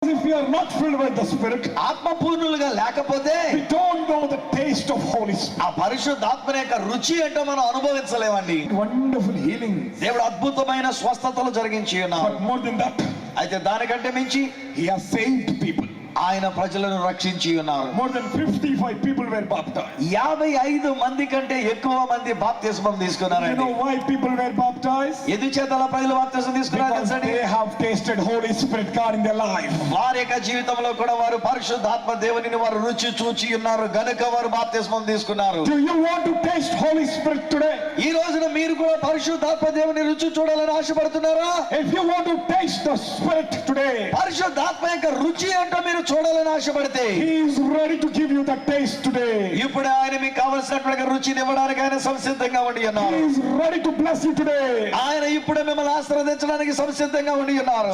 If we are not filled with the Spirit, ఆత్మ పూర్ణులుగా లేకపోతే we don't know the taste of Holy Spirit. ఆ పరిశుద్ధాత్మ యొక్క రుచి ఏంటో మనం అనుభవించలేమండి. Wonderful healing. దేవుడు అద్భుతమైన స్వస్థతలు జరిగించి ఉన్నారు. But more than that, అయితే దానికంటే మించి He has saved people. ఆయన ప్రజలను రక్షించి ఉన్నారు. More than 55 people were baptized. 55 మంది కంటే ఎక్కువ మంది బాప్తిస్మం You తీసుకున్నారండి. know why people were baptized? ఎందుచేతల ప్రజలు బాప్తిస్మం తీసుకున్నారు Because తెలుసండి? they have tasted Holy Spirit God in their life. వారి యొక్క జీవితంలో కూడా వారు పరిశుద్ధాత్మ దేవునిని వారు రుచి చూచి ఉన్నారు గనుక వారు బాప్తిస్మం తీసుకున్నారు. Do you want to taste Holy Spirit today? ఈ రోజున మీరు కూడా పరిశుద్ధాత్మ దేవుని రుచి చూడాలని ఆశపడుతున్నారా? If you want to taste the Spirit today, పరిశుద్ధాత్మ యొక్క రుచి ఏంటో మీరు చూడాలని ఆశపడితే He is ready to give you the taste today. ఇప్పుడు ఆయన మీకు కావలసినటువంటి రుచిని ఇవ్వడానికి ఆయన సంసిద్ధంగా ఉండి He ఉన్నారు. is ready to bless you today. ఆయన ఇప్పుడు మిమ్మల్ని ఆశీర్వదించడానికి సంసిద్ధంగా ఉండి ఉన్నారు.